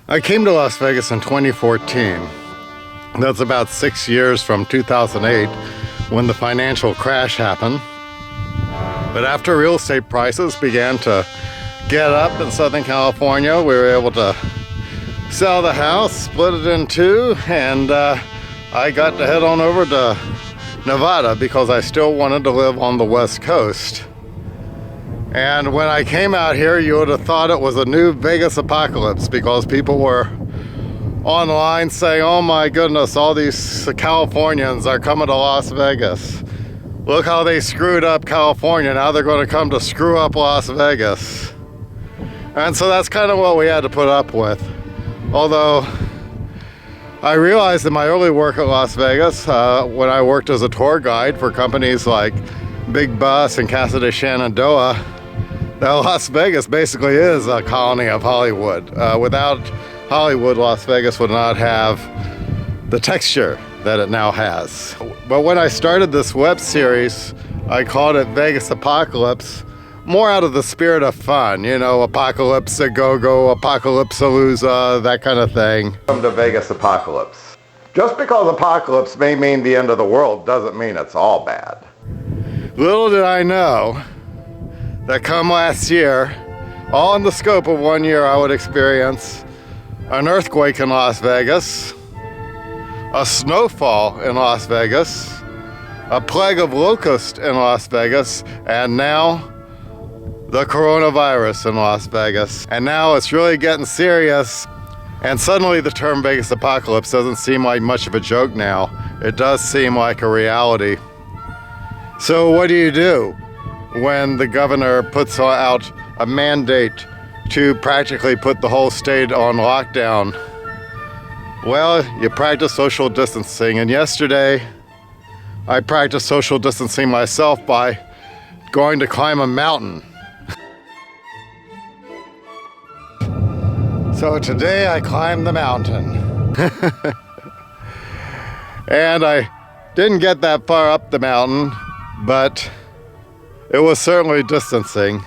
I came to Las Vegas in 2014. That's about 6 years from 2008 when the financial crash happened. But after real estate prices began to get up in Southern California, we were able to sell the house, split it in two, and I got to head on over to Nevada because I still wanted to live on the West Coast. And when I came out here, you would have thought it was a new Vegas apocalypse because people were online saying, oh my goodness, all these Californians are coming to Las Vegas. Look how they screwed up California. Now they're going to come to screw up Las Vegas. And so that's kind of what we had to put up with. Although I realized in my early work at Las Vegas, when I worked as a tour guide for companies like Big Bus and Casa de Shenandoah, that Las Vegas basically is a colony of Hollywood. Without Hollywood, Las Vegas would not have the texture that it now has. But when I started this web series, I called it Vegas Apocalypse, more out of the spirit of fun, you know, Apocalypse a Go-Go, Apocalypse-a-Loza, that kind of thing. Welcome to Vegas Apocalypse. Just because apocalypse may mean the end of the world doesn't mean it's all bad. Little did I know that come last year, all in the scope of 1 year, I would experience an earthquake in Las Vegas, a snowfall in Las Vegas, a plague of locusts in Las Vegas, and now the coronavirus in Las Vegas. And now it's really getting serious. And suddenly the term Vegas apocalypse doesn't seem like much of a joke now. It does seem like a reality. So what do you do when the governor puts out a mandate to practically put the whole state on lockdown? Well, you practice social distancing, and yesterday I practiced social distancing myself by going to climb a mountain. So today I climbed the mountain. And I didn't get that far up the mountain, but it was certainly distancing.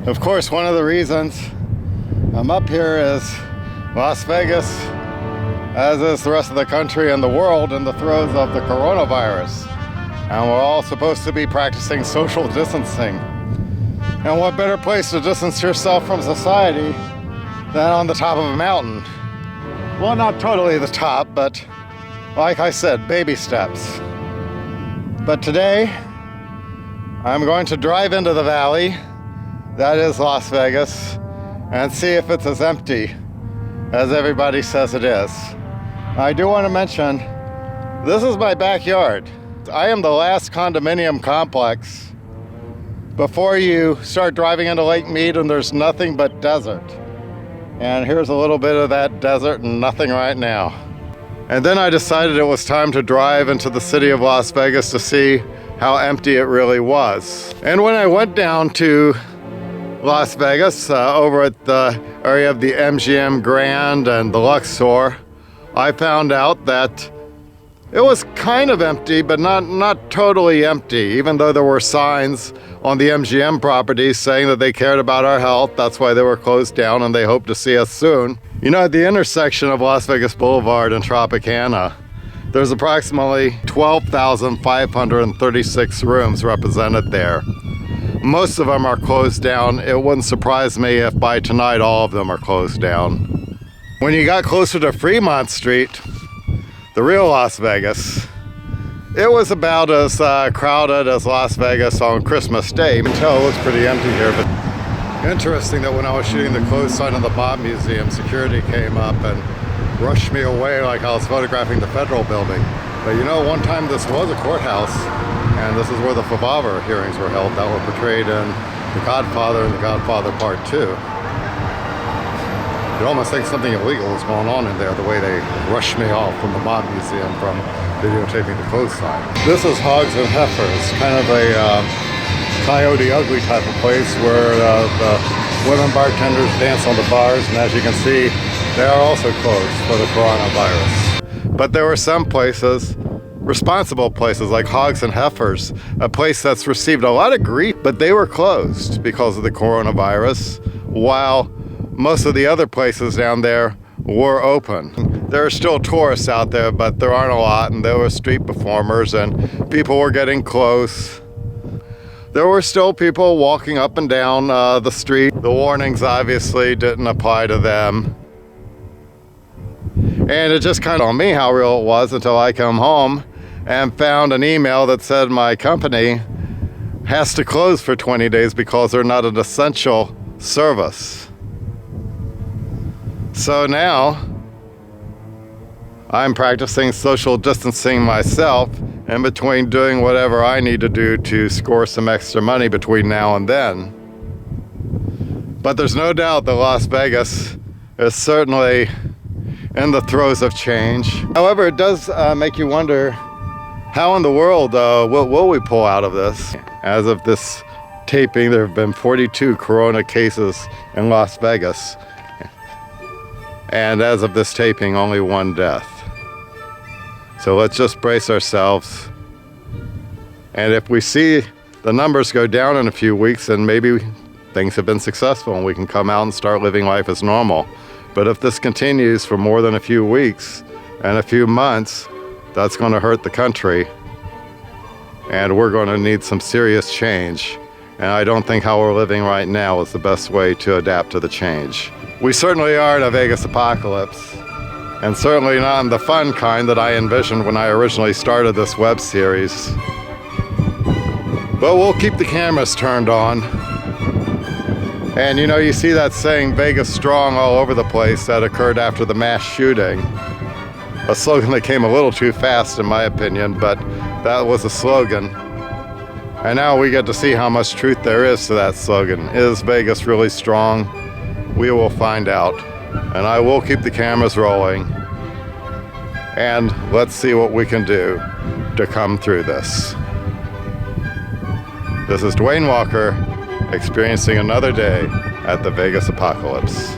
Of course, one of the reasons I'm up here is Las Vegas, as is the rest of the country and the world, in the throes of the coronavirus. And we're all supposed to be practicing social distancing. And what better place to distance yourself from society than on the top of a mountain? Well, not totally the top, but like I said, baby steps. But today, I'm going to drive into the valley, that is Las Vegas, and see if it's as empty as everybody says it is. I do want to mention, this is my backyard. I am the last condominium complex before you start driving into Lake Mead and there's nothing but desert. And here's a little bit of that desert and nothing right now. And then I decided it was time to drive into the city of Las Vegas to see how empty it really was. And when I went down to Las Vegas, over at the area of the MGM Grand and the Luxor, I found out that it was kind of empty, but not totally empty, even though there were signs on the MGM properties saying that they cared about our health. That's why they were closed down and they hope to see us soon. You know, at the intersection of Las Vegas Boulevard and Tropicana, there's approximately 12,536 rooms represented there. Most of them are closed down. It wouldn't surprise me if by tonight all of them are closed down. When you got closer to Fremont Street, the real Las Vegas, it was about as crowded as Las Vegas on Christmas Day. You can tell it looks pretty empty here, but interesting that when I was shooting the closed sign of the Bomb Museum, security came up and rushed me away like I was photographing the federal building. But you know, one time this was a courthouse, and this is where the Favara hearings were held that were portrayed in The Godfather and The Godfather Part 2. You'd almost think something illegal was going on in there, the way they rushed me off from the Mob Museum from videotaping the closed sign. This is Hogs and Heifers, kind of a Coyote Ugly type of place where the women bartenders dance on the bars, and as you can see, they are also closed for the coronavirus. But there were some places, responsible places like Hogs and Heifers, a place that's received a lot of grief, but they were closed because of the coronavirus, while most of the other places down there were open. There are still tourists out there, but there aren't a lot, and there were street performers and people were getting close. There were still people walking up and down the street. The warnings obviously didn't apply to them. And it just kind of on me how real it was until I come home and found an email that said my company has to close for 20 days because they're not an essential service. So now I'm practicing social distancing myself in between doing whatever I need to do to score some extra money between now and then. But there's no doubt that Las Vegas is certainly in the throes of change. However, it does make you wonder, how in the world will we pull out of this? As of this taping, there have been 42 corona cases in Las Vegas. And as of this taping, only 1 death. So let's just brace ourselves. And if we see the numbers go down in a few weeks, then maybe things have been successful and we can come out and start living life as normal. But if this continues for more than a few weeks and a few months, that's going to hurt the country. And we're going to need some serious change. And I don't think how we're living right now is the best way to adapt to the change. We certainly are in a Vegas apocalypse. And certainly not in the fun kind that I envisioned when I originally started this web series. But we'll keep the cameras turned on. And you know, you see that saying, Vegas strong, all over the place, that occurred after the mass shooting. A slogan that came a little too fast in my opinion, but that was a slogan. And now we get to see how much truth there is to that slogan. Is Vegas really strong? We will find out. And I will keep the cameras rolling. And let's see what we can do to come through this. This is Dwayne Walker, experiencing another day at the Vegas apocalypse.